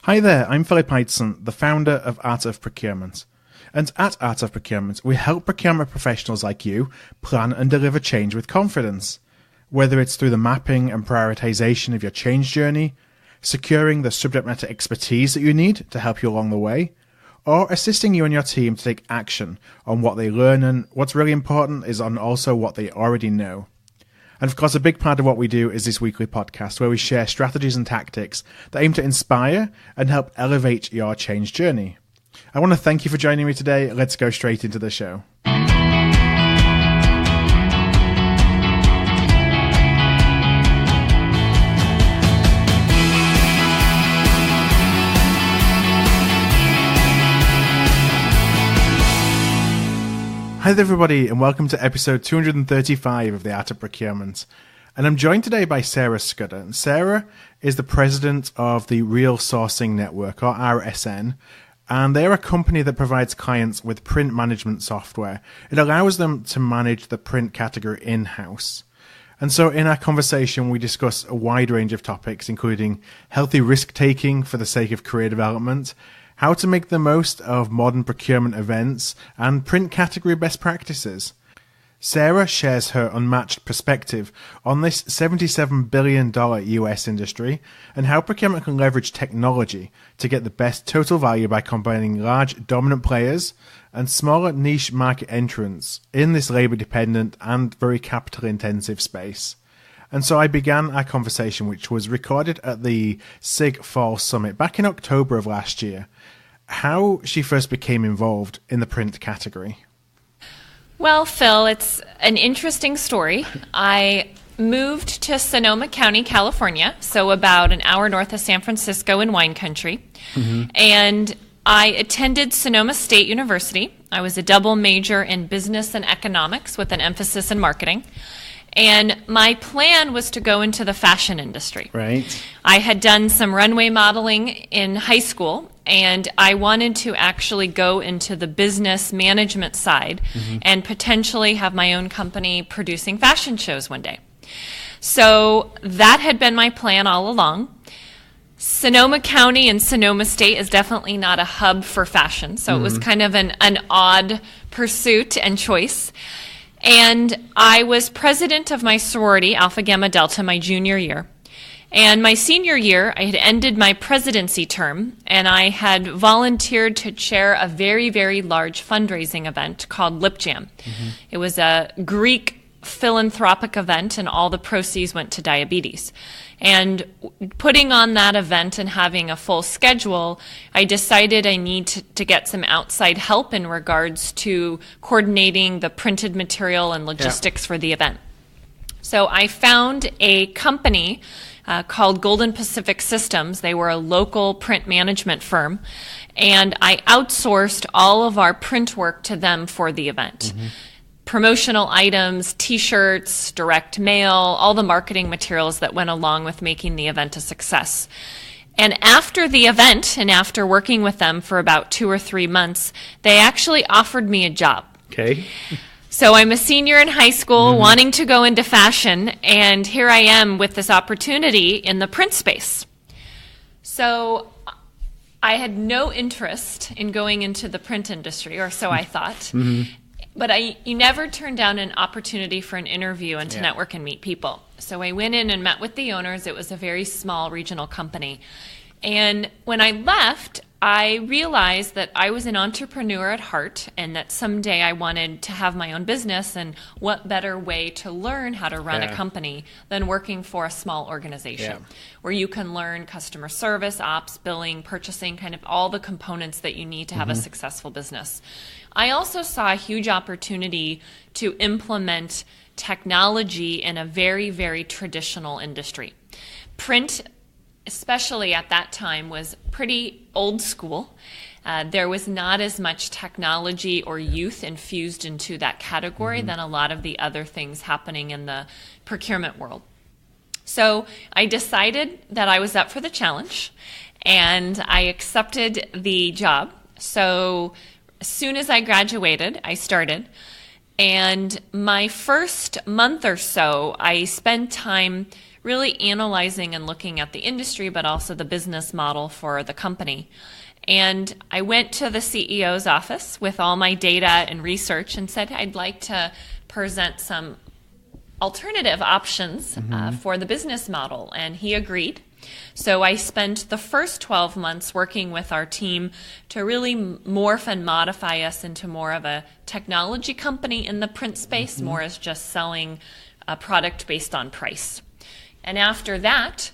Hi there, I'm Philip Eidson, the founder of Art of Procurement. And at Art of Procurement, we help procurement professionals like you plan and deliver change with confidence. Whether it's through the mapping and prioritization of your change journey, securing the subject matter expertise that you need to help you along the way, or assisting you and your team to take action on what they learn, and what's really important is on also what they already know. And of course, a big part of what we do is this weekly podcast where we share strategies and tactics that aim to inspire and help elevate your change journey. I want to thank you for joining me today. Let's go straight into the show. Hi there everybody, and welcome to episode 235 of the Art of Procurement. And I'm joined today by Sarah Scudder. And Sarah is the president of the Real Sourcing Network, or RSN, and they're a company that provides clients with print management software. It allows them to manage the print category in-house. And so in our conversation, we discuss a wide range of topics, including healthy risk-taking for the sake of career development, how to make the most of modern procurement events, and print category best practices. Sarah shares her unmatched perspective on this $77 billion US industry and how procurement can leverage technology to get the best total value by combining large dominant players and smaller niche market entrants in this labor-dependent and very capital-intensive space. And so I began our conversation, which was recorded at the SIG Fall Summit back in October of last year, how she first became involved in the print category. Well, Phil, it's an interesting story. I moved to Sonoma County, California, so about an hour north of San Francisco in wine country. And I attended Sonoma State University. I was a double major in business and economics with an emphasis in marketing. And my plan was to go into the fashion industry. Right. I had done some runway modeling in high school, and I wanted to actually go into the business management side and potentially have my own company producing fashion shows one day. So that had been my plan all along. Sonoma County and Sonoma State is definitely not a hub for fashion, so it was kind of an odd pursuit and choice. And I was president of my sorority, Alpha Gamma Delta, my junior year. And my senior year, I had ended my presidency term, and I had volunteered to chair a very, very large fundraising event called Lip Jam. It was a Greek philanthropic event, and all the proceeds went to diabetes. And putting on that event and having a full schedule, I decided I need to get some outside help in regards to coordinating the printed material and logistics for the event. So I found a company called Golden Pacific Systems. They were a local print management firm, and I outsourced all of our print work to them for the event. Promotional items, t-shirts, direct mail, all the marketing materials that went along with making the event a success. And after the event, and after working with them for about 2 or 3 months, they actually offered me a job. Okay. So I'm a senior in high school wanting to go into fashion, and here I am with this opportunity in the print space. So I had no interest in going into the print industry, or so I thought. But you never turn down an opportunity for an interview and to network and meet people. So I went in and met with the owners. It was a very small regional company. And when I left, I realized that I was an entrepreneur at heart and that someday I wanted to have my own business, and what better way to learn how to run a company than working for a small organization where you can learn customer service, ops, billing, purchasing, kind of all the components that you need to have a successful business. I also saw a huge opportunity to implement technology in a very, very traditional industry. Print, especially at that time, was pretty old school. There was not as much technology or youth infused into that category than a lot of the other things happening in the procurement world. So I decided that I was up for the challenge, and I accepted the job. So as soon as I graduated, I started. And my first month or so, I spent time really analyzing and looking at the industry, but also the business model for the company. And I went to the CEO's office with all my data and research and said, I'd like to present some alternative options for the business model. And he agreed. So I spent the first 12 months working with our team to really morph and modify us into more of a technology company in the print space, more as just selling a product based on price. And after that,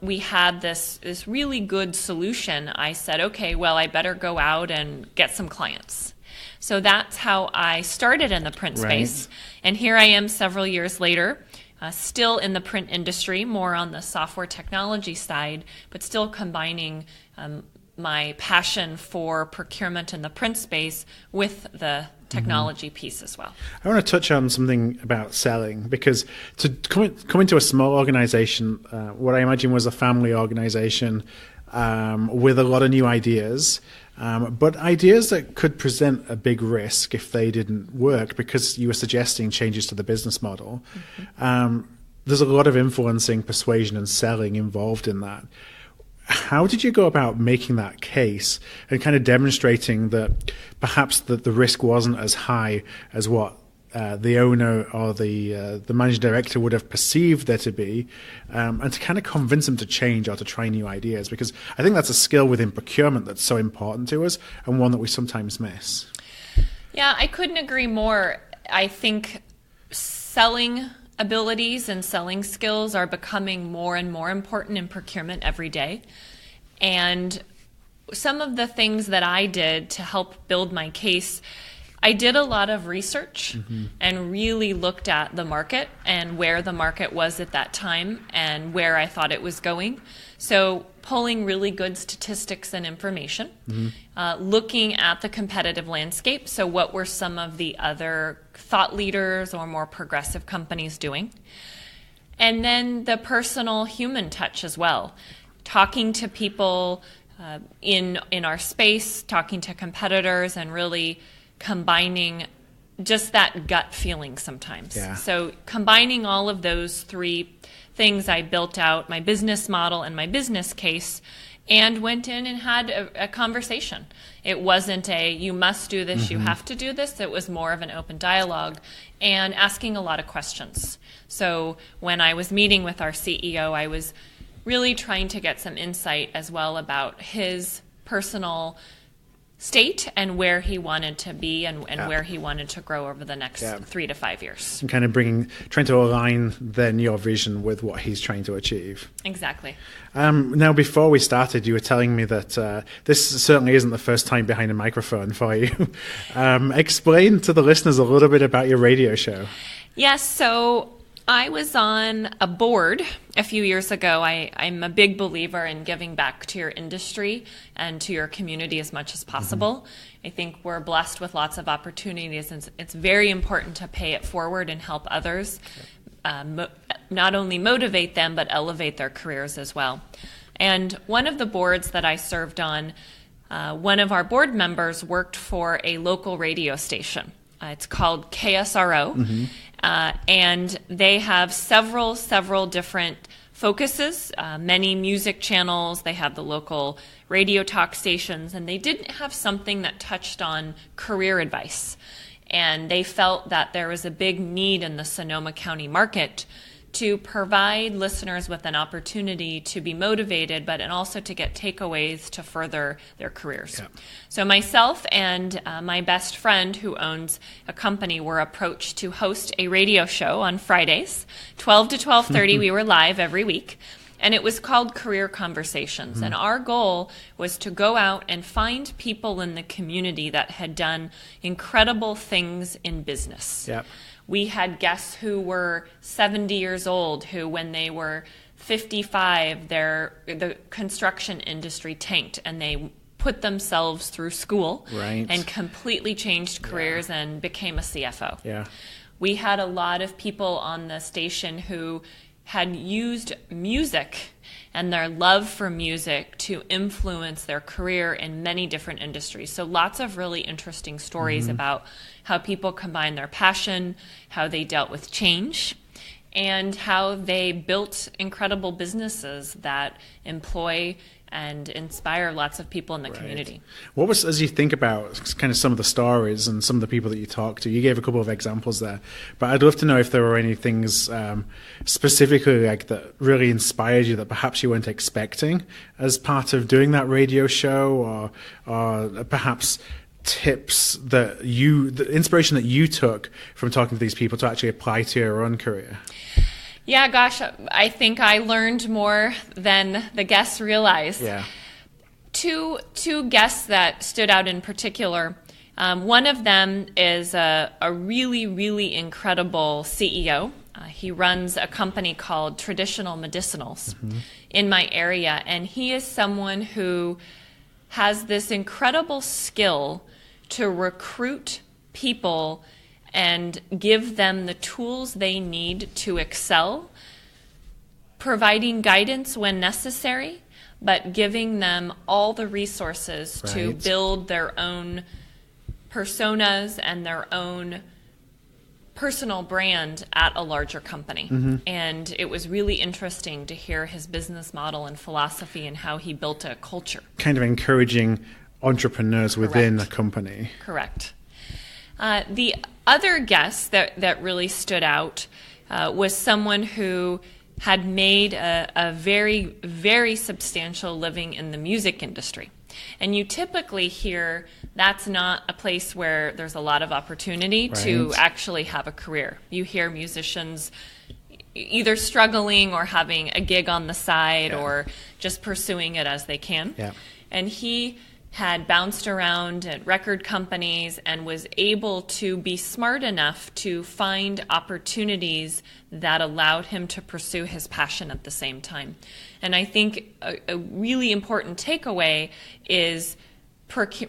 we had this really good solution. I said, okay, well, I better go out and get some clients. So that's how I started in the print space. And here I am several years later, still in the print industry, more on the software technology side, but still combining my passion for procurement in the print space with the technology piece as well. I want to touch on something about selling, because to come into a small organization, what I imagine was a family organization with a lot of new ideas, but ideas that could present a big risk if they didn't work, because you were suggesting changes to the business model. There's a lot of influencing, persuasion, and selling involved in that. How did you go about making that case and kind of demonstrating that perhaps the risk wasn't as high as what the owner or the managing director would have perceived there to be, and to kind of convince them to change or to try new ideas? Because I think that's a skill within procurement that's so important to us, and one that we sometimes miss. Yeah, I couldn't agree more. I think selling abilities and selling skills are becoming more and more important in procurement every day. And some of the things that I did to help build my case, I did a lot of research and really looked at the market and where the market was at that time and where I thought it was going. So pulling really good statistics and information, looking at the competitive landscape. So what were some of the other thought leaders or more progressive companies doing? And then the personal human touch as well. Talking to people in our space, talking to competitors, and really combining just that gut feeling sometimes. Yeah. So combining all of those three things, I built out my business model and my business case and went in and had a conversation. It wasn't you must do this, you have to do this. It was more of an open dialogue and asking a lot of questions. So when I was meeting with our CEO, I was really trying to get some insight as well about his personal state and where he wanted to be and where he wanted to grow over the next 3 to 5 years. And kind of trying to align then your vision with what he's trying to achieve. Exactly. Now, before we started, you were telling me that this certainly isn't the first time behind a microphone for you. Explain to the listeners a little bit about your radio show. Yes, so I was on a board a few years ago. I'm a big believer in giving back to your industry and to your community as much as possible. I think we're blessed with lots of opportunities, and it's very important to pay it forward and help others, not only motivate them, but elevate their careers as well. And one of the boards that I served on, one of our board members worked for a local radio station. It's called KSRO. And they have several different focuses, many music channels. They have the local radio talk stations, and they didn't have something that touched on career advice. And they felt that there was a big need in the Sonoma County market to provide listeners with an opportunity to be motivated, but and also to get takeaways to further their careers. Yeah. So myself and my best friend who owns a company were approached to host a radio show on Fridays, 12 to 12:30. We were live every week. And it was called Career Conversations. And our goal was to go out and find people in the community that had done incredible things in business. Yep. We had guests who were 70 years old, who when they were 55, the construction industry tanked, and they put themselves through school and completely changed careers and became a CFO. Yeah. We had a lot of people on the station who had used music and their love for music to influence their career in many different industries. So lots of really interesting stories about how people combine their passion, how they dealt with change, and how they built incredible businesses that employ and inspire lots of people in the community. What was, as you think about kind of some of the stories and some of the people that you talked to, you gave a couple of examples there, but I'd love to know if there were any things specifically like that really inspired you that perhaps you weren't expecting as part of doing that radio show, or perhaps tips that the inspiration that you took from talking to these people to actually apply to your own career. Yeah, gosh, I think I learned more than the guests realized. Yeah. Two guests that stood out in particular. One of them is a really, really incredible CEO. He runs a company called Traditional Medicinals in my area, and he is someone who has this incredible skill to recruit people and give them the tools they need to excel, providing guidance when necessary, but giving them all the resources to build their own personas and their own personal brand at a larger company. And it was really interesting to hear his business model and philosophy and how he built a culture. Kind of encouraging entrepreneurs within a company. Correct. The other guest that really stood out was someone who had made a very, very substantial living in the music industry. And you typically hear that's not a place where there's a lot of opportunity to actually have a career. You hear musicians either struggling or having a gig on the side or just pursuing it as they can. And he had bounced around at record companies and was able to be smart enough to find opportunities that allowed him to pursue his passion at the same time. And I think a really important takeaway is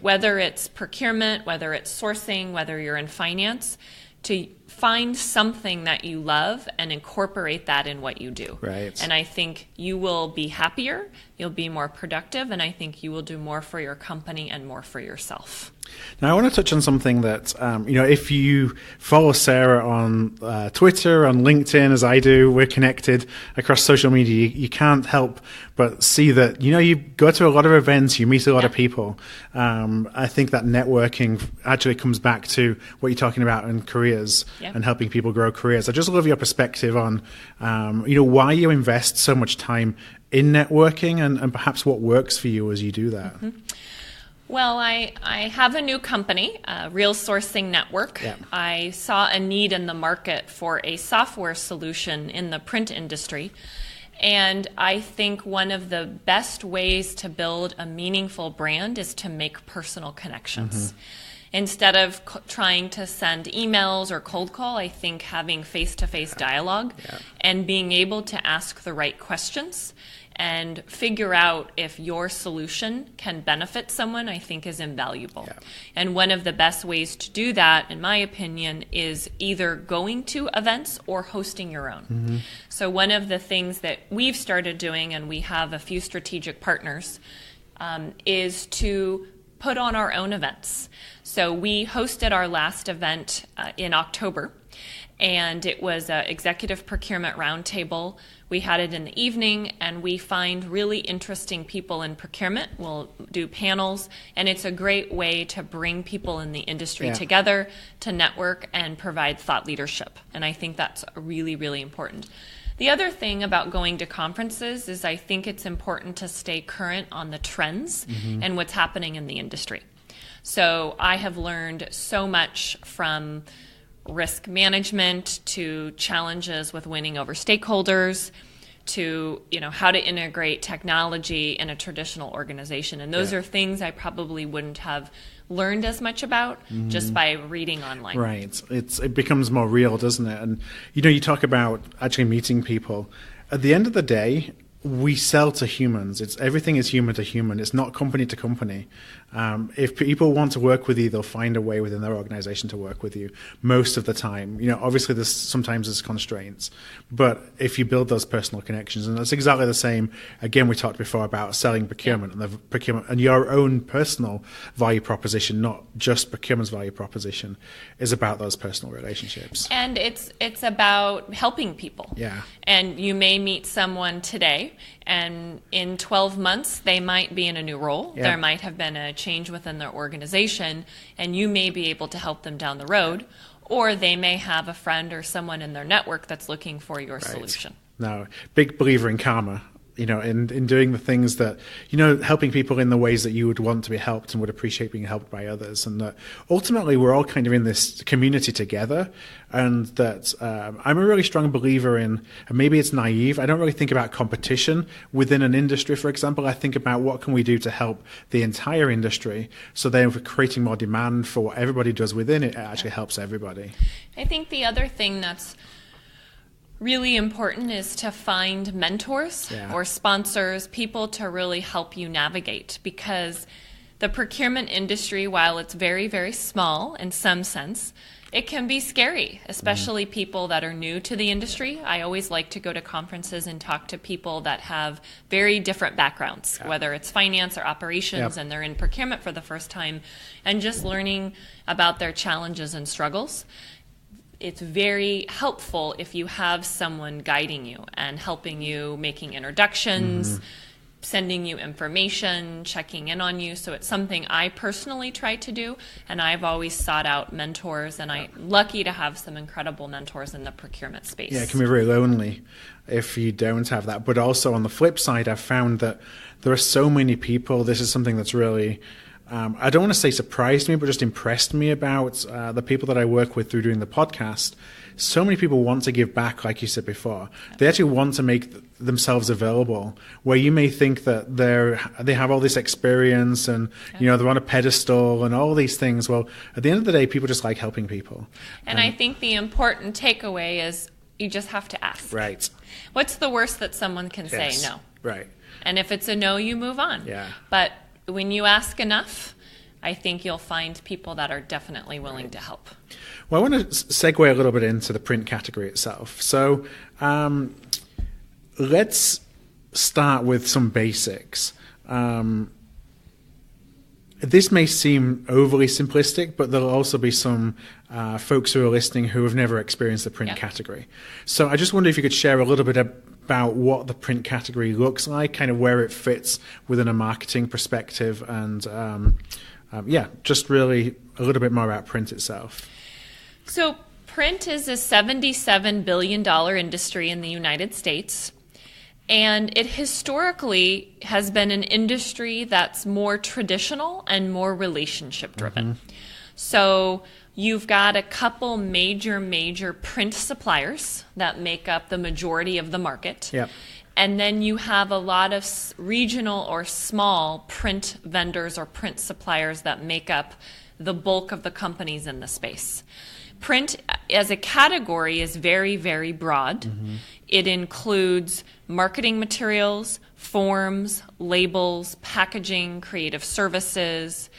whether it's procurement, whether it's sourcing, whether you're in finance, to find something that you love and incorporate that in what you do. And I think you will be happier, you'll be more productive, and I think you will do more for your company and more for yourself. Now, I want to touch on something that, if you follow Sarah on Twitter, on LinkedIn, as I do, we're connected across social media. You can't help but see that, you go to a lot of events, you meet a lot of people. I think that networking actually comes back to what you're talking about in careers and helping people grow careers. I just love your perspective on, why you invest so much time in networking and perhaps what works for you as you do that. Well, I have a new company, Real Sourcing Network. I saw a need in the market for a software solution in the print industry. And I think one of the best ways to build a meaningful brand is to make personal connections. Instead of trying to send emails or cold call, I think having face-to-face dialogue and being able to ask the right questions and figure out if your solution can benefit someone, I think is invaluable. And one of the best ways to do that, in my opinion, is either going to events or hosting your own. So one of the things that we've started doing, and we have a few strategic partners, is to put on our own events. So we hosted our last event in October, and it was an executive procurement roundtable. We had it in the evening, and we find really interesting people in procurement. We'll do panels, and it's a great way to bring people in the industry together to network and provide thought leadership. And I think that's really, really important. The other thing about going to conferences is I think it's important to stay current on the trends and what's happening in the industry. So I have learned so much from risk management to challenges with winning over stakeholders to how to integrate technology in a traditional organization. And those are things I probably wouldn't have learned as much about just by reading online. It becomes more real, doesn't it? And you talk about actually meeting people. At the end of the day, we sell to humans. Everything is human to human. It's not company to company. If people want to work with you, they'll find a way within their organization to work with you most of the time. Obviously sometimes there's constraints, but if you build those personal connections, and that's exactly the same, again, we talked before about selling procurement and the procurement and your own personal value proposition, not just procurement's value proposition, is about those personal relationships. And it's about helping people. Yeah. And you may meet someone today, and in 12 months, they might be in a new role. Yeah. There might have been a change within their organization, and you may be able to help them down the road, or they may have a friend or someone in their network that's looking for your solution. No, big believer in karma. In doing the things that, helping people in the ways that you would want to be helped and would appreciate being helped by others. And that ultimately we're all kind of in this community together. And that I'm a really strong believer in, and maybe it's naive, I don't really think about competition within an industry, for example. I think about what can we do to help the entire industry. So then if we're creating more demand for what everybody does within it, it actually helps everybody. I think the other thing that's really important is to find mentors or sponsors, people to really help you navigate, because the procurement industry, while it's very, very small in some sense, it can be scary, especially people that are new to the industry. I always like to go to conferences and talk to people that have very different backgrounds, whether it's finance or operations, and they're in procurement for the first time, and just learning about their challenges and struggles. It's very helpful if you have someone guiding you and helping you, making introductions, sending you information, checking in on you. So it's something I personally try to do, and I've always sought out mentors, and I'm lucky to have some incredible mentors in the procurement space. Yeah, it can be very lonely if you don't have that. But also on the flip side, I've found that there are so many people, this is something that's really... I don't want to say surprised me, but just impressed me about the people that I work with through doing the podcast. So many people want to give back, like you said before. They actually want to make themselves available, where you may think that they have all this experience and they're on a pedestal and all these things. Well, at the end of the day, people just like helping people. And I think the important takeaway is you just have to ask. Right. What's the worst that someone can say? No. Right. And if it's a no, you move on. Yeah. But when you ask enough, I think you'll find people that are definitely willing to help. Well, I want to segue a little bit into the print category itself. So let's start with some basics. This may seem overly simplistic, but there'll also be some folks who are listening who have never experienced the print category. So I just wonder if you could share a little bit about what the print category looks like, kind of where it fits within a marketing perspective, and just really a little bit more about print itself. So print is a $77 billion industry in the United States, and it historically has been an industry that's more traditional and more relationship driven. So you've got a couple major print suppliers that make up the majority of the market. Yep. And then you have a lot of regional or small print vendors or print suppliers that make up the bulk of the companies in the space. Print as a category is very, very broad. It includes marketing materials, forms, labels, packaging, creative services,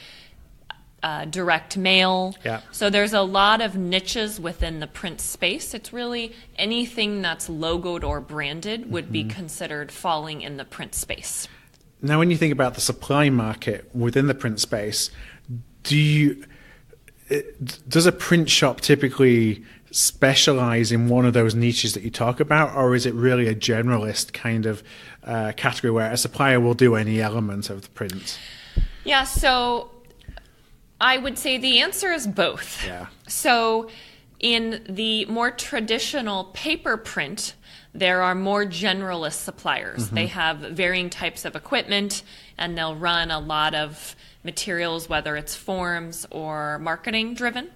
direct mail. Yeah. So there's a lot of niches within the print space. It's really anything that's logoed or branded would be considered falling in the print space. Now, when you think about the supply market within the print space, does a print shop typically specialize in one of those niches that you talk about, or is it really a generalist kind of category where a supplier will do any element of the print? Yeah, so I would say the answer is both. Yeah. So in the more traditional paper print, there are more generalist suppliers. They have varying types of equipment, and they'll run a lot of materials, whether it's forms or marketing driven.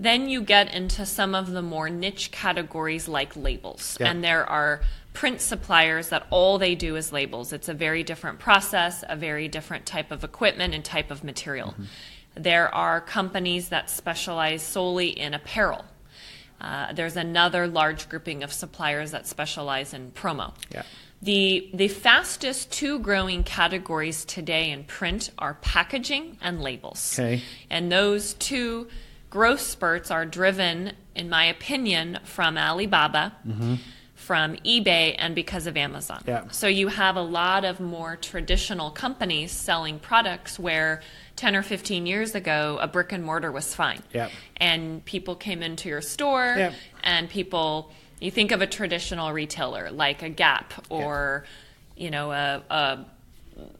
Then you get into some of the more niche categories like labels. Yeah. And there are print suppliers that all they do is labels. It's a very different process, a very different type of equipment and type of material. There are companies that specialize solely in apparel. There's another large grouping of suppliers that specialize in promo. Yeah. The fastest two growing categories today in print are packaging and labels. Okay. And those two growth spurts are driven, in my opinion, from Alibaba, from eBay, and because of Amazon. Yeah. So you have a lot of more traditional companies selling products where 10 or 15 years ago, a brick and mortar was fine. Yeah. And people came into your store, Yeah. and people... You think of a traditional retailer like a Gap or,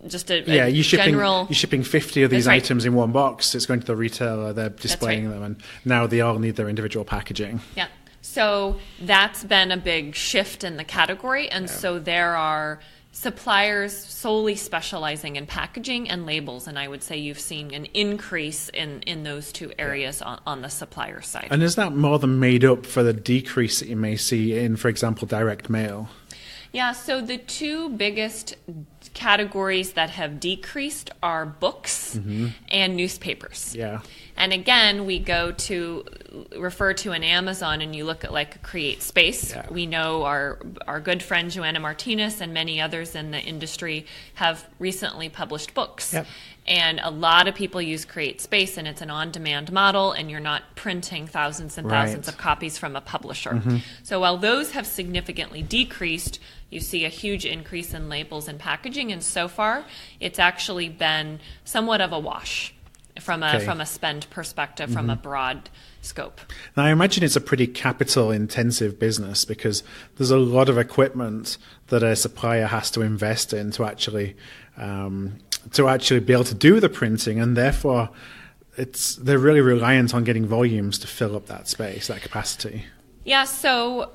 just a general... You're shipping 50 of these That's right. items in one box. It's going to the retailer. They're displaying right. them, and now they all need their individual packaging. Yeah. So that's been a big shift in the category. And so there are suppliers solely specializing in packaging and labels. And I would say you've seen an increase in those two areas on the supplier side. And is that more than made up for the decrease that you may see in, for example, direct mail? Yeah, so the two biggest categories that have decreased are books and newspapers. Yeah. And again, we refer to an Amazon, and you look at like a Create Space. Yeah. We know our good friend Joanna Martinez and many others in the industry have recently published books. Yep. And a lot of people use Create Space, and it's an on-demand model, and you're not printing thousands and thousands of copies from a publisher. So while those have significantly decreased, you see a huge increase in labels and packaging, and so far it's actually been somewhat of a wash from a spend perspective, from a broad scope. Now, I imagine it's a pretty capital-intensive business because there's a lot of equipment that a supplier has to invest in to actually be able to do the printing, and therefore they're really reliant on getting volumes to fill up that space, that capacity. Yeah, so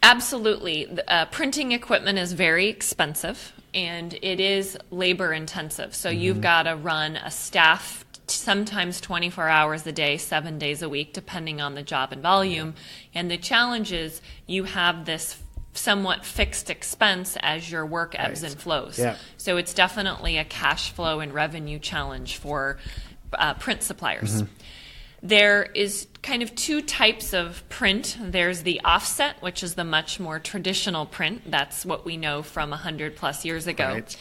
absolutely. Printing equipment is very expensive, and it is labor-intensive. So you've got to run a staff sometimes 24 hours a day, 7 days a week, depending on the job and volume. And the challenge is you have this somewhat fixed expense as your work ebbs and flows. Yeah. So it's definitely a cash flow and revenue challenge for print suppliers. There is kind of two types of print. There's the offset, which is the much more traditional print. That's what we know from 100 plus years ago. Right.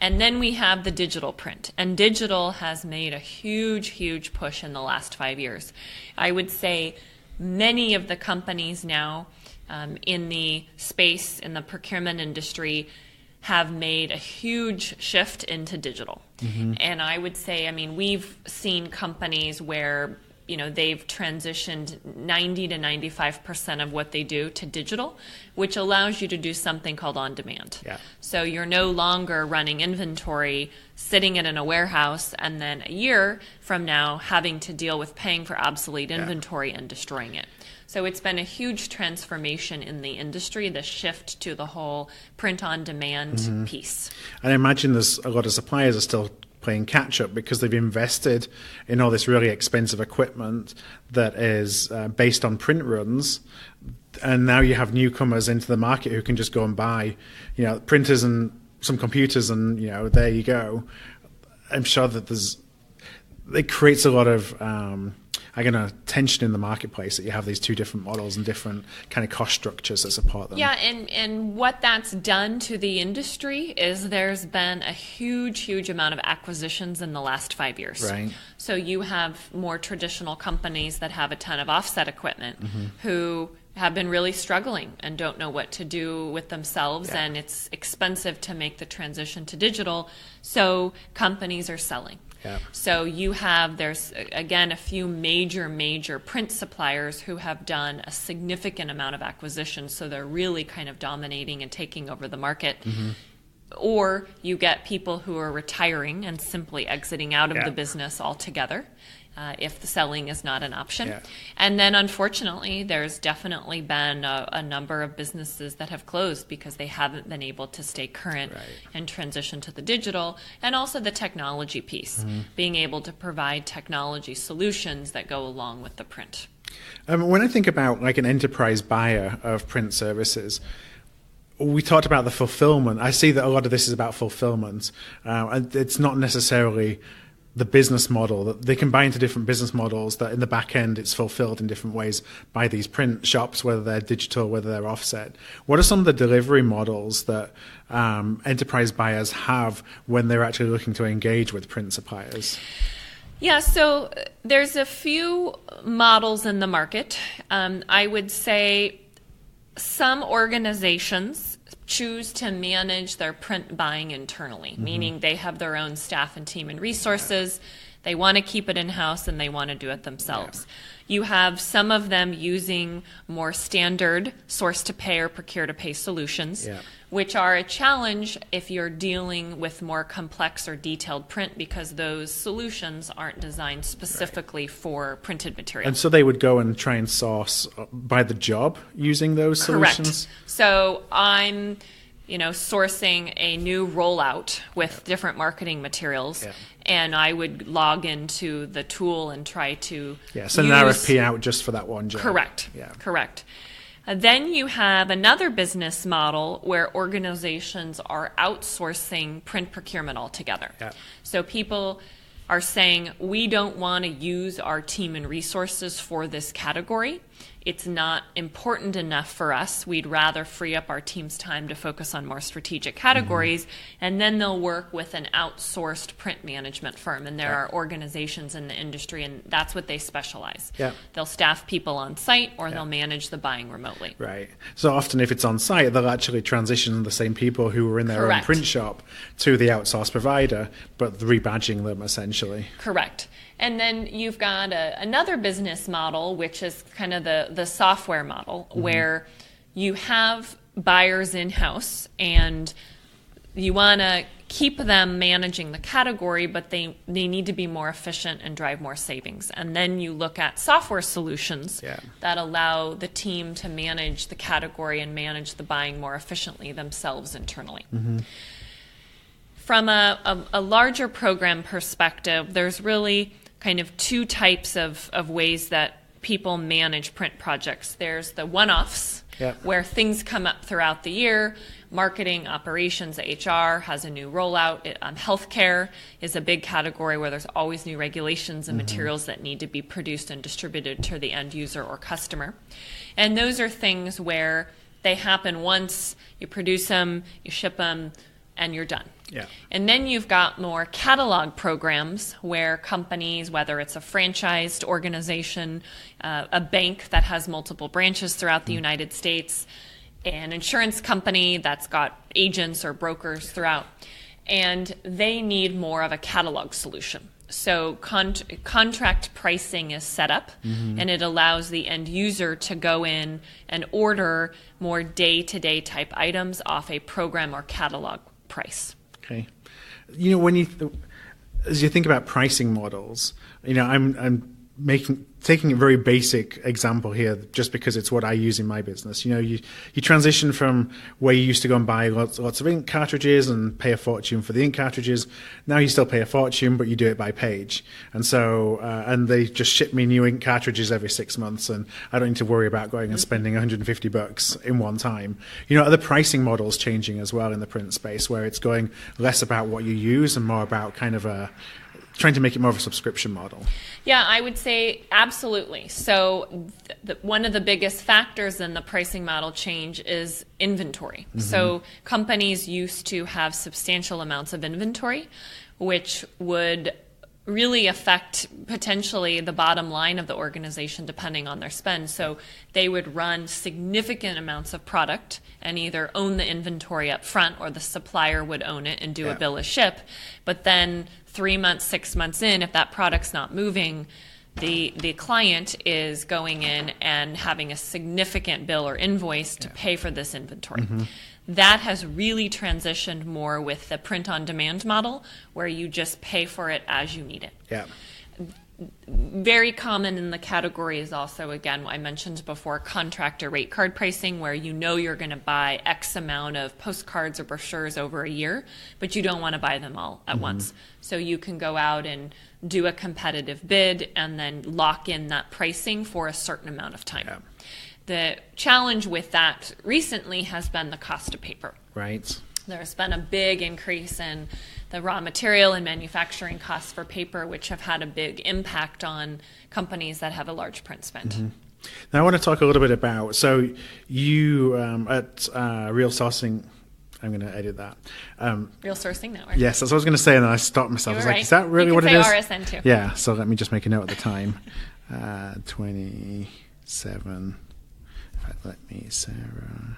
And then we have the digital print. And digital has made a huge, huge push in the last 5 years. I would say many of the companies now in the space, in the procurement industry, have made a huge shift into digital. And I would say, we've seen companies where they've transitioned 90 to 95% of what they do to digital, which allows you to do something called on demand. Yeah. So you're no longer running inventory, sitting it in a warehouse, and then a year from now having to deal with paying for obsolete inventory and destroying it. So it's been a huge transformation in the industry, the shift to the whole print on demand piece. And I imagine there's a lot of suppliers are still playing catch up because they've invested in all this really expensive equipment that is based on print runs, and now you have newcomers into the market who can just go and buy printers and some computers, and there you go. I'm sure that it creates a lot of tension in the marketplace that you have these two different models and different kind of cost structures that support them. Yeah, and what that's done to the industry is there's been a huge, huge amount of acquisitions in the last 5 years. Right. So you have more traditional companies that have a ton of offset equipment who have been really struggling and don't know what to do with themselves, and it's expensive to make the transition to digital, so companies are selling. Yeah. So there's again a few major print suppliers who have done a significant amount of acquisitions, so they're really kind of dominating and taking over the market. Or you get people who are retiring and simply exiting out of the business altogether if the selling is not an option. Yeah. And then unfortunately, there's definitely been a number of businesses that have closed because they haven't been able to stay current and transition to the digital, and also the technology piece, being able to provide technology solutions that go along with the print. When I think about like an enterprise buyer of print services, we talked about the fulfillment. I see that a lot of this is about fulfillment. And it's not necessarily the business model, that they can buy into different business models, that in the back end it's fulfilled in different ways by these print shops, whether they're digital, whether they're offset. What are some of the delivery models that enterprise buyers have when they're actually looking to engage with print suppliers? Yeah, so there's a few models in the market. I would say some organizations choose to manage their print buying internally, meaning they have their own staff and team and resources. They want to keep it in-house and they want to do it themselves. You have some of them using more standard source-to-pay or procure-to-pay solutions, which are a challenge if you're dealing with more complex or detailed print, because those solutions aren't designed specifically for printed material. And so they would go and try and source by the job using those solutions? Correct. So I'm sourcing a new rollout with different marketing materials, and I would log into the tool and try to send an RFP out just for that one job. Correct. Correct. Then you have another business model where organizations are outsourcing print procurement altogether. So people are saying, we don't want to use our team and resources for this category. It's not important enough for us. We'd rather free up our team's time to focus on more strategic categories, and then they'll work with an outsourced print management firm. And there are organizations in the industry, and that's what they specialize. They'll staff people on site, or they'll manage the buying remotely. Right. So often if it's on site, they'll actually transition the same people who were in their own print shop to the outsourced provider, but rebadging them essentially. Correct. And then you've got another business model, which is kind of the software model, where you have buyers in-house and you want to keep them managing the category, but they need to be more efficient and drive more savings. And then you look at software solutions that allow the team to manage the category and manage the buying more efficiently themselves internally. From a larger program perspective, there's really kind of two types of ways that people manage print projects. There's the one-offs, where things come up throughout the year. Marketing, operations, HR has a new rollout. Healthcare is a big category where there's always new regulations and materials that need to be produced and distributed to the end user or customer. And those are things where they happen once, you produce them, you ship them, and you're done. And then you've got more catalog programs where companies, whether it's a franchised organization, a bank that has multiple branches throughout the United States, an insurance company that's got agents or brokers throughout, and they need more of a catalog solution. So contract pricing is set up, and it allows the end user to go in and order more day-to-day type items off a program or catalog price. Okay. As you think about pricing models, I'm taking a very basic example here just because it's what I use in my business. You transition from where you used to go and buy lots of ink cartridges and pay a fortune for the ink cartridges. Now you still pay a fortune, but you do it by page. And so, and they just ship me new ink cartridges every 6 months, and I don't need to worry about going and spending $150 in one time. Are the pricing models changing as well in the print space, where it's going less about what you use and more about kind of trying to make it more of a subscription model? Yeah, I would say absolutely. So one of the biggest factors in the pricing model change is inventory. So companies used to have substantial amounts of inventory, which would really affect potentially the bottom line of the organization depending on their spend. So they would run significant amounts of product and either own the inventory up front, or the supplier would own it and do a bill of ship. But then 3 months, 6 months in, if that product's not moving, the client is going in and having a significant bill or invoice to pay for this inventory. That has really transitioned more with the print-on-demand model, where you just pay for it as you need it. Very common in the category is also, again, I mentioned before, contractor rate card pricing, where you're going to buy X amount of postcards or brochures over a year, but you don't want to buy them all at once. So you can go out and do a competitive bid and then lock in that pricing for a certain amount of time. The challenge with that recently has been the cost of paper. Right. There's been a big increase in the raw material and manufacturing costs for paper, which have had a big impact on companies that have a large print spend. Mm-hmm. Now I want to talk a little bit about, so you at Real Sourcing, I'm going to edit that. Real Sourcing Network. Yes, that's what I was going to say, and then I stopped myself. I was right. like, is that really what it is? You can say RSN too. Yeah, so let me just make a note at the time. 27. In fact, let me, Sarah.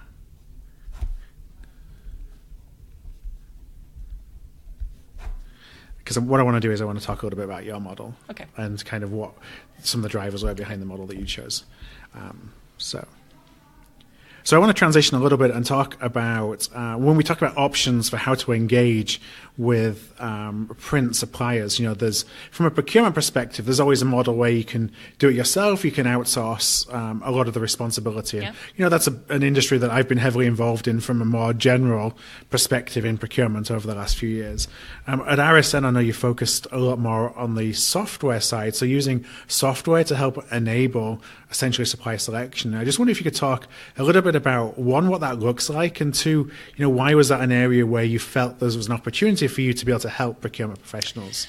Because what I want to do is I want to talk a little bit about your model. Okay. And kind of what some of the drivers were behind the model that you chose. So I want to transition a little bit and talk about, when we talk about options for how to engage with print suppliers, there's, from a procurement perspective, there's always a model where you can do it yourself, you can outsource a lot of the responsibility. And, that's an industry that I've been heavily involved in from a more general perspective in procurement over the last few years. At RSN, I know you focused a lot more on the software side, so using software to help enable essentially supplier selection. I just wonder if you could talk a little bit about, one, what that looks like, and two, why was that an area where you felt there was an opportunity for you to be able to help procurement professionals?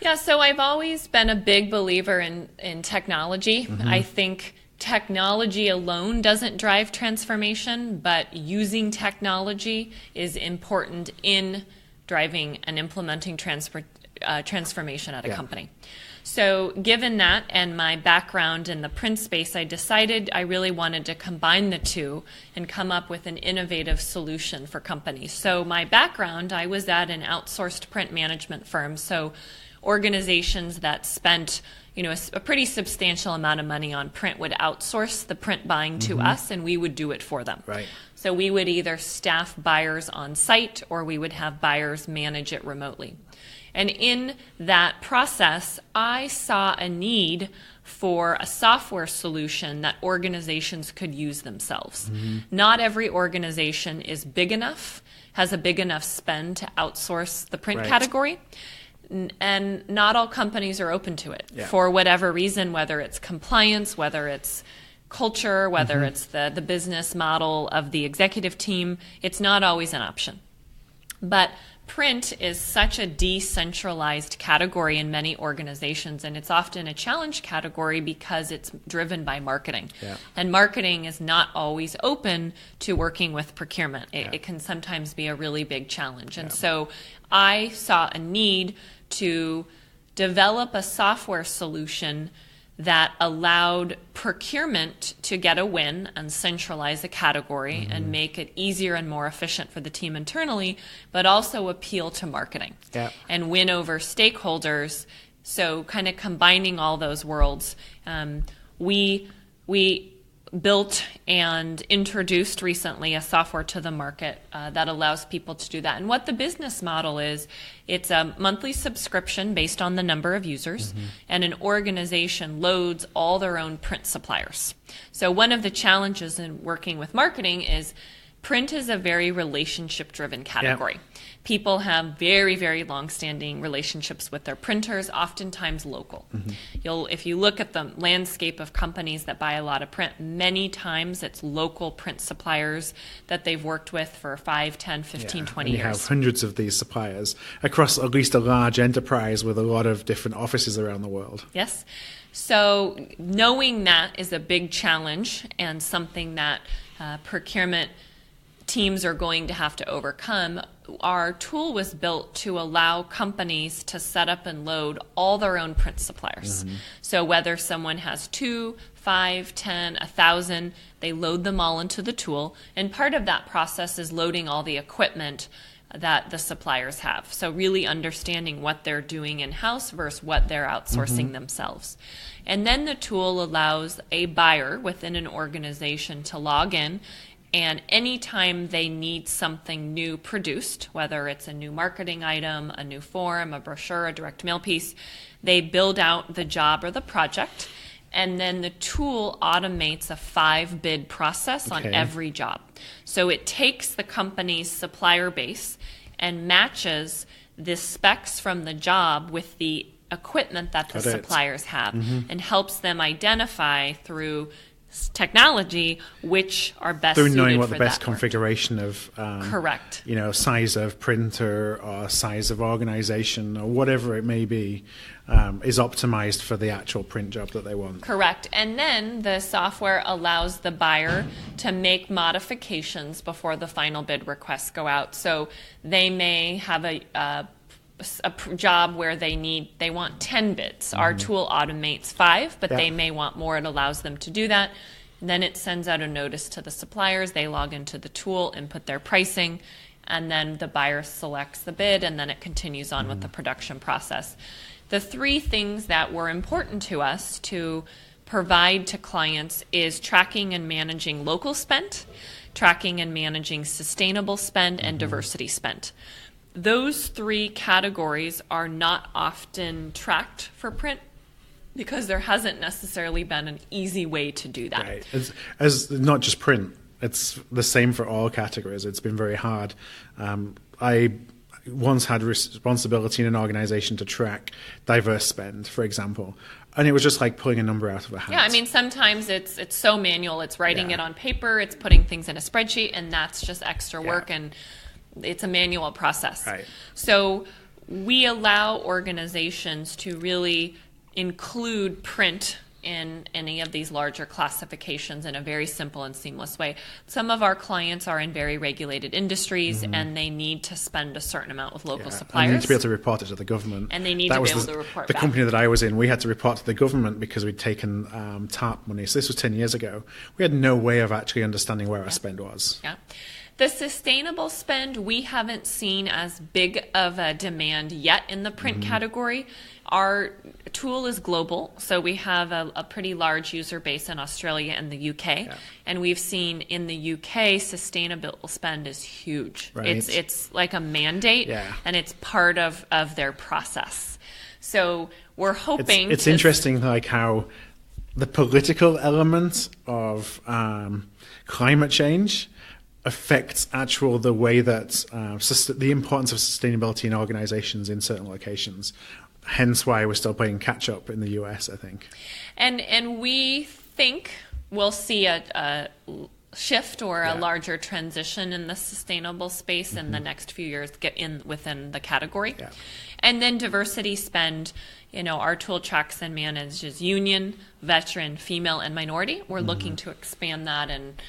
Yeah, so I've always been a big believer in technology. Mm-hmm. I think technology alone doesn't drive transformation, but using technology is important in driving and implementing transformation at a company. So given that and my background in the print space, I decided I really wanted to combine the two and come up with an innovative solution for companies. So my background, I was at an outsourced print management firm, so organizations that spent a pretty substantial amount of money on print would outsource the print buying to us, and we would do it for them. Right. So we would either staff buyers on site or we would have buyers manage it remotely. And in that process, I saw a need for a software solution that organizations could use themselves. Mm-hmm. Not every organization is big enough, has a big enough spend to outsource the print category. And not all companies are open to it for whatever reason, whether it's compliance, whether it's culture, whether it's the business model of the executive team. It's not always an option. But print is such a decentralized category in many organizations, and it's often a challenge category because it's driven by marketing. Yeah. And marketing is not always open to working with procurement. It can sometimes be a really big challenge. And so I saw a need to develop a software solution that allowed procurement to get a win and centralize the category and make it easier and more efficient for the team internally, but also appeal to marketing and win over stakeholders. So kind of combining all those worlds, we built and introduced recently a software to the market that allows people to do that. And what the business model is, it's a monthly subscription based on the number of users, and an organization loads all their own print suppliers. So one of the challenges in working with marketing is print is a very relationship-driven category. Yep. People have very, very long-standing relationships with their printers, oftentimes local. If you look at the landscape of companies that buy a lot of print, many times it's local print suppliers that they've worked with for 5, 10, 15, 20 years. You have hundreds of these suppliers across at least a large enterprise with a lot of different offices around the world. Yes. So knowing that is a big challenge and something that procurement teams are going to have to overcome. Our tool was built to allow companies to set up and load all their own print suppliers. So whether someone has 2, 5, 10, 1,000, they load them all into the tool. And part of that process is loading all the equipment that the suppliers have. So really understanding what they're doing in-house versus what they're outsourcing themselves. And then the tool allows a buyer within an organization to log in, and anytime they need something new produced, whether it's a new marketing item, a new form, a brochure, a direct mail piece, they build out the job or the project, and then the tool automates a 5-bid process on every job. So it takes the company's supplier base and matches the specs from the job with the equipment that the suppliers have, and helps them identify through technology, which are best through suited knowing what for the best that work. configuration of Correct. Size of printer or size of organization or whatever it may be is optimized for the actual print job that they want. Correct. And then the software allows the buyer to make modifications before the final bid requests go out. So they may have a job where they want 10 bids. Our tool automates 5, but they may want more. It allows them to do that. Then it sends out a notice to the suppliers. They log into the tool, input their pricing, and then the buyer selects the bid, and then it continues on with the production process. The 3 things that were important to us to provide to clients is tracking and managing local spend, tracking and managing sustainable spend, and diversity spend. Those 3 categories are not often tracked for print because there hasn't necessarily been an easy way to do that. Right. As not just print, it's the same for all categories. It's been very hard. I once had responsibility in an organization to track diverse spend, for example, and it was just like pulling a number out of a hat. Yeah, I mean, sometimes it's so manual. It's writing it on paper, it's putting things in a spreadsheet, and that's just extra work, and it's a manual process. Right. So we allow organizations to really include print in any of these larger classifications in a very simple and seamless way. Some of our clients are in very regulated industries, and they need to spend a certain amount with local suppliers. And they need to be able to report it to the government. And they need to be able to report the back. company that I was in, we had to report to the government because we'd taken TARP money. So this was 10 years ago. We had no way of actually understanding where our spend was. Yeah. The sustainable spend, we haven't seen as big of a demand yet in the print category. Our tool is global, so we have a pretty large user base in Australia and the UK. And we've seen in the UK, sustainable spend is huge. Right. It's like a mandate, and it's part of their process. So we're hoping it's interesting, like how the political element of climate change affects the way that the importance of sustainability in organizations in certain locations. Hence why we're still playing catch up in the US, I think. And we think we'll see a shift or a larger transition in the sustainable space in the next few years within the category. And then diversity spend, our tool tracks and manages union, veteran, female, and minority. We're looking to expand that and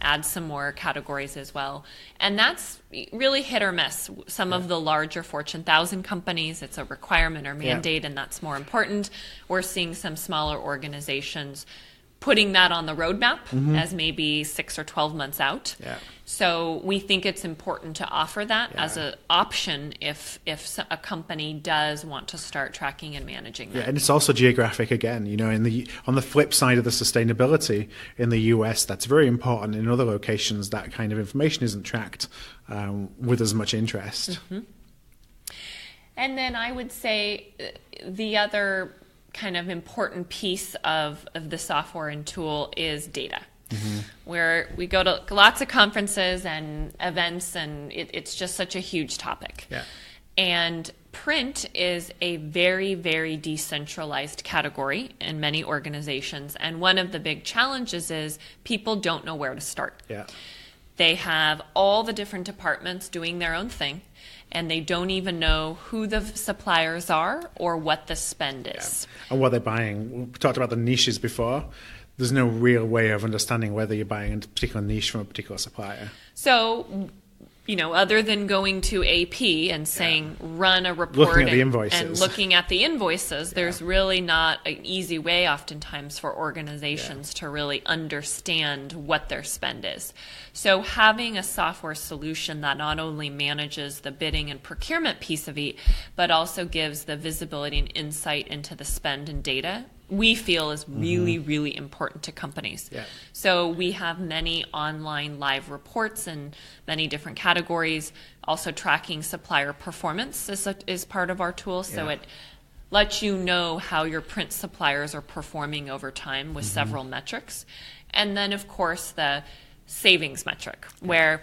add some more categories as well. And that's really hit or miss. Some of the larger Fortune 1000 companies, it's a requirement or mandate, and that's more important. We're seeing some smaller organizations putting that on the roadmap as maybe 6 or 12 months out. So we think it's important to offer that as an option if a company does want to start tracking and managing that. Yeah, and it's also geographic again. On the flip side of the sustainability in the US, that's very important. In other locations, that kind of information isn't tracked with as much interest. And then I would say the other kind of important piece of the software and tool is data. Where we go to lots of conferences and events, and it's just such a huge topic. And print is a very, very decentralized category in many organizations. And one of the big challenges is people don't know where to start. They have all the different departments doing their own thing, and they don't even know who the suppliers are or what the spend is. And what they're buying. We talked about the niches before. There's no real way of understanding whether you're buying a particular niche from a particular supplier. So, other than going to AP and saying, run a report looking at the invoices. And looking at the invoices, there's really not an easy way oftentimes for organizations to really understand what their spend is. So having a software solution that not only manages the bidding and procurement piece of it, but also gives the visibility and insight into the spend and data, we feel is really, really important to companies. So we have many online live reports in many different categories. Also tracking supplier performance is part of our tool. So it lets you know how your print suppliers are performing over time with several metrics. And then, of course, the savings metric, where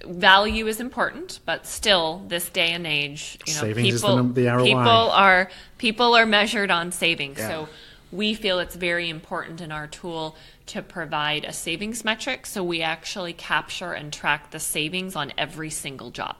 value is important, but still, this day and age, savings is the ROI. people are measured on savings. So we feel it's very important in our tool to provide a savings metric. So we actually capture and track the savings on every single job.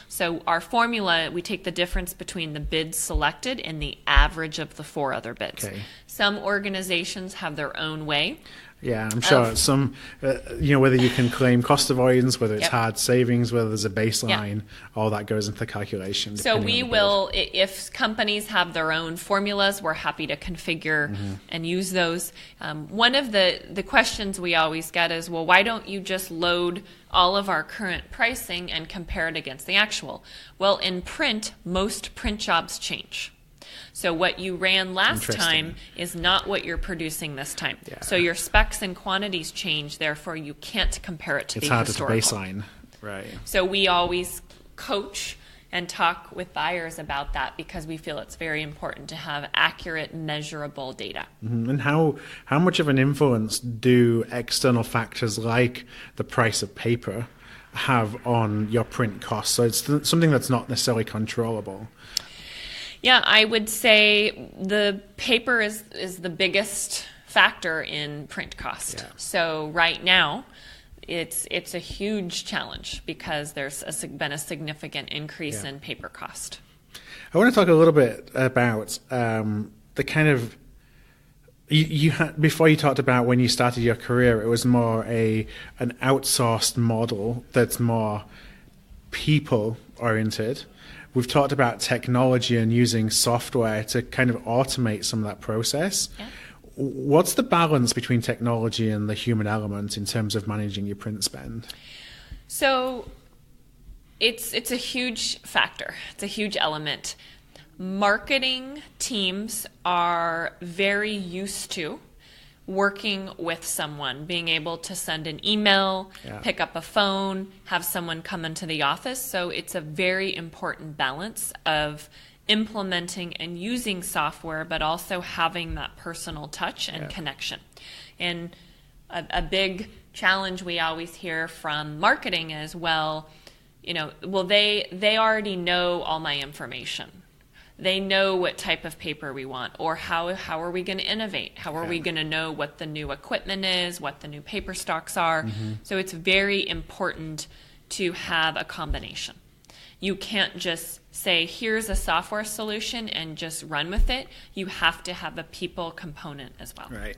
So our formula, we take the difference between the bids selected and the average of the 4 other bids. Okay. Some organizations have their own way. Yeah, I'm sure some, whether you can claim cost avoidance, whether it's Yep. hard savings, whether there's a baseline, all that goes into the calculation. So depending we on the will, if companies have their own formulas, we're happy to configure and use those. One of the questions we always get is, well, why don't you just load all of our current pricing and compare it against the actual? Well, in print, most print jobs change. So what you ran last time is not what you're producing this time. Yeah. So your specs and quantities change, therefore you can't compare it to It's the harder historical. to baseline. Right. So we always coach and talk with buyers about that because we feel it's very important to have accurate, measurable data. And how much of an influence do external factors like the price of paper have on your print costs? So it's something that's not necessarily controllable. Yeah, I would say the paper is the biggest factor in print cost. Yeah. So right now, it's a huge challenge because there's been a significant increase in paper cost. I want to talk a little bit about the kind of you had before. You talked about when you started your career, it was more an outsourced model that's more people oriented. We've talked about technology and using software to kind of automate some of that process. Yeah. What's the balance between technology and the human element in terms of managing your print spend? So it's a huge factor. It's a huge element. Marketing teams are very used to working with someone, being able to send an email, pick up a phone, have someone come into the office. So it's a very important balance of implementing and using software, but also having that personal touch and connection. And a big challenge we always hear from marketing is, they already know all my information. They know what type of paper we want, or how are we going to innovate? How are we going to know what the new equipment is, what the new paper stocks are? So it's very important to have a combination. You can't just say, here's a software solution and just run with it. You have to have a people component as well. Right.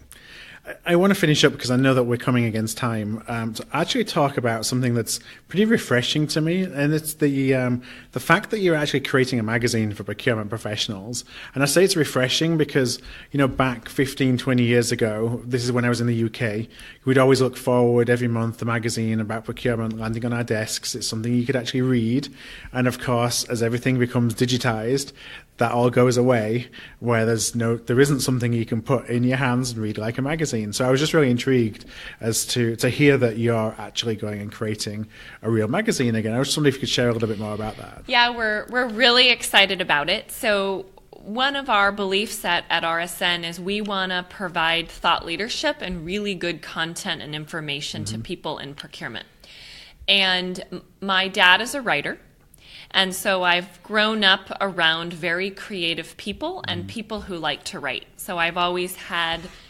I want to finish up because I know that we're coming against time to actually talk about something that's pretty refreshing to me, and it's the fact that you're actually creating a magazine for procurement professionals. And I say it's refreshing because, back 15, 20 years ago, this is when I was in the UK, we'd always look forward every month, the magazine about procurement landing on our desks. It's something you could actually read. And of course, as everything becomes digitized, that all goes away, where there isn't something you can put in your hands and read like a magazine. So I was just really intrigued as to hear that you're actually going and creating a real magazine again. I was just wondering if you could share a little bit more about that. Yeah, we're really excited about it. So one of our beliefs at RSN is we want to provide thought leadership and really good content and information to people in procurement. And my dad is a writer. And so I've grown up around very creative people and people who like to write. So I've always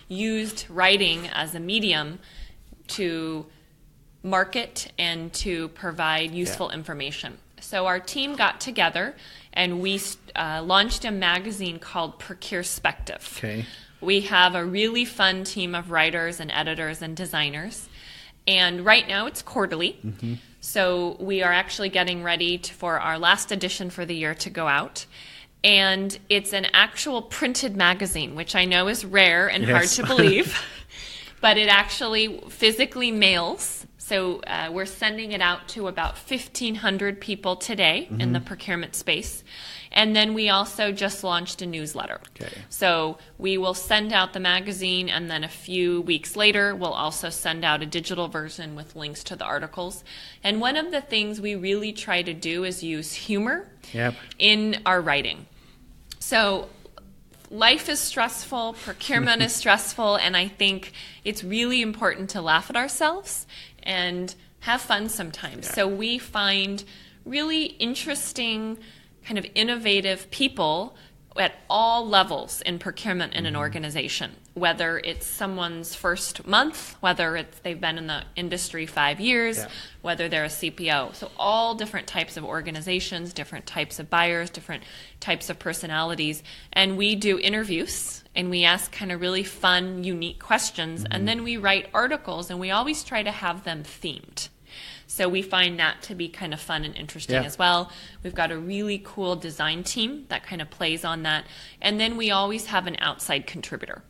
used writing as a medium to market and to provide useful information. So our team got together and we launched a magazine called Procurespective. Okay. We have a really fun team of writers and editors and designers. And right now it's quarterly. So we are actually getting ready for our last edition for the year to go out. And it's an actual printed magazine, which I know is rare and hard to believe. But it actually physically mails. So we're sending it out to about 1,500 people today in the procurement space. And then we also just launched a newsletter. Okay. So we will send out the magazine, and then a few weeks later, we'll also send out a digital version with links to the articles. And one of the things we really try to do is use humor in our writing. So life is stressful, procurement is stressful, and I think it's really important to laugh at ourselves and have fun sometimes. So we find really interesting, kind of innovative people at all levels in procurement in an organization, whether it's someone's first month, whether they've been in the industry 5 years, whether they're a CPO. So all different types of organizations, different types of buyers, different types of personalities. And we do interviews and we ask kind of really fun, unique questions. And then we write articles, and we always try to have them themed. So we find that to be kind of fun and interesting as well. We've got a really cool design team that kind of plays on that. And then we always have an outside contributor.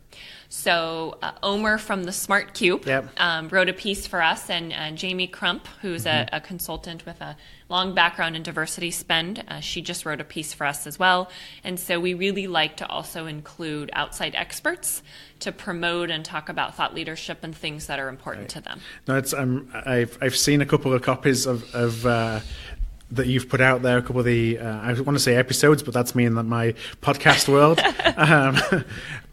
So Omer from the Smart Cube wrote a piece for us, and Jamie Crump, who's a consultant with a long background in diversity spend, she just wrote a piece for us as well. And so we really like to also include outside experts to promote and talk about thought leadership and things that are important to them. No, it's I've seen a couple of copies of that you've put out there, a couple of the, I want to say episodes, but that's me in my podcast world.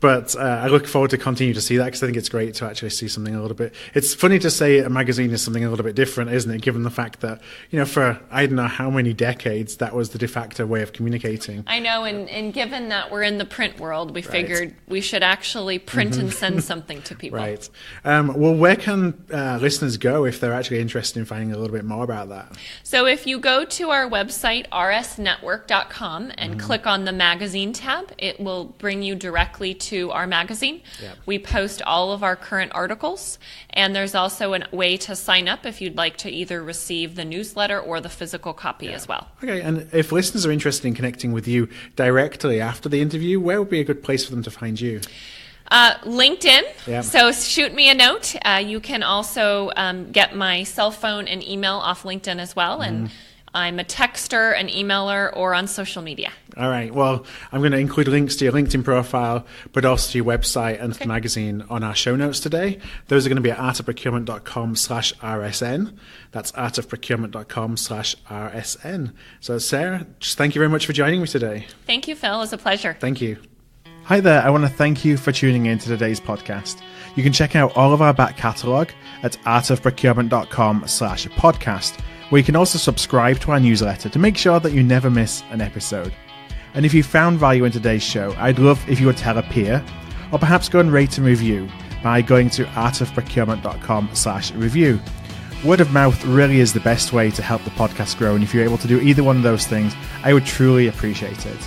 But I look forward to continue to see that, because I think it's great to actually see something a little bit. It's funny to say a magazine is something a little bit different, isn't it? Given the fact that, for I don't know how many decades, that was the de facto way of communicating. I know, and given that we're in the print world, we figured we should actually print and send something to people. Right. Well, where can listeners go if they're actually interested in finding a little bit more about that? So if you go to our website, rsnetwork.com, and click on the magazine tab, it will bring you directly to our magazine. We post all of our current articles, and there's also a way to sign up if you'd like to either receive the newsletter or the physical copy as well. Okay, and if listeners are interested in connecting with you directly after the interview, where would be a good place for them to find you? LinkedIn. So shoot me a note. You can also get my cell phone and email off LinkedIn as well. And I'm a texter, an emailer, or on social media. All right. Well, I'm going to include links to your LinkedIn profile, but also to your website and to the magazine on our show notes today. Those are going to be at artofprocurement.com/RSN. That's artofprocurement.com/RSN. So, Sarah, just thank you very much for joining me today. Thank you, Phil. It was a pleasure. Thank you. Hi there. I want to thank you for tuning in to today's podcast. You can check out all of our back catalogue at artofprocurement.com/podcast, where you can also subscribe to our newsletter to make sure that you never miss an episode. And if you found value in today's show, I'd love if you would tell a peer, or perhaps go and rate and review by going to artofprocurement.com/review. Word of mouth really is the best way to help the podcast grow, and if you're able to do either one of those things, I would truly appreciate it.